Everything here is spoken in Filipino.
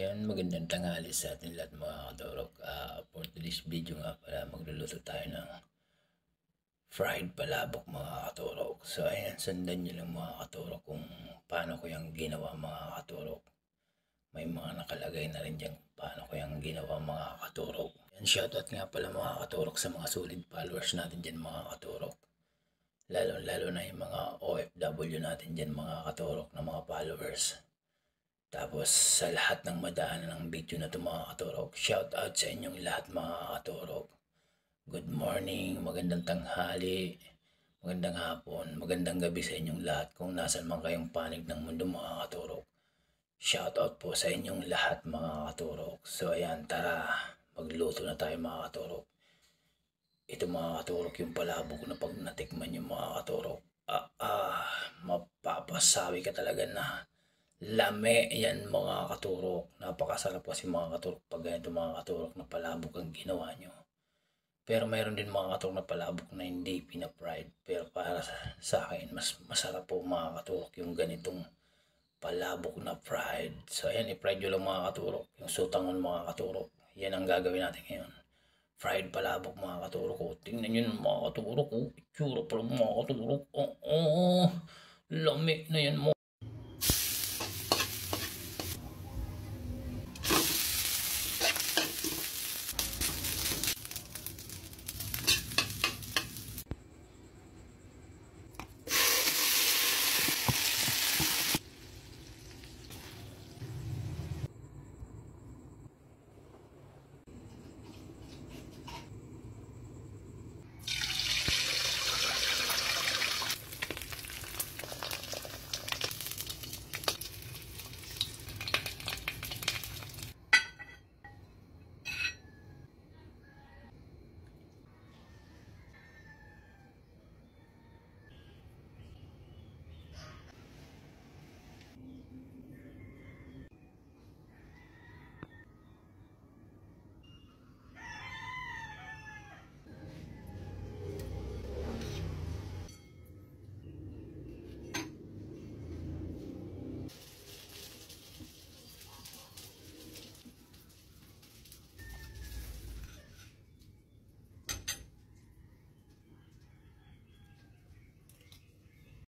Ayan, magandang tanghali sa ating lahat mga katurok. For today's video nga pala, magluluto tayo ng fried palabok mga katurok. So ayan, sundan nyo lang mga katurok kung paano ko yung ginawa mga katurok. May mga nakalagay na rin dyan paano ko yung ginawa mga katurok. Yan, shoutout nga pala mga katurok sa mga solid followers natin dyan mga katurok. Lalo na yung mga OFW natin dyan mga katurok na mga followers. Tapos sa lahat ng madaanan ng video na ito mga katurok, shout out sa inyong lahat mga katurok. Good morning, magandang tanghali, magandang hapon, magandang gabi sa inyong lahat kung nasan man kayong panig ng mundo mga katurok. Shout out po sa inyong lahat mga katurok. So ayan, tara, magluto na tayo mga katurok. Ito mga katurok yung palabok na pag natikman yung mga katurok. Mapapasabi ka talaga na lame yan mga katurok. Napakasarap kasi mga katurok pag ganito mga katurok na palabok ang ginawa nyo. Pero mayroon din mga katurok na palabok na hindi pina-fried. Pero para sa akin, mas masarap po mga katurok yung ganitong palabok na fried. So ayan, i-fried nyo lang mga katurok. Yung sutangon mga katurok. Yan ang gagawin natin ngayon. Fried palabok mga katurok. Tingnan nyo mga katurok. Itsura pala mga katurok. Lami na yan mo.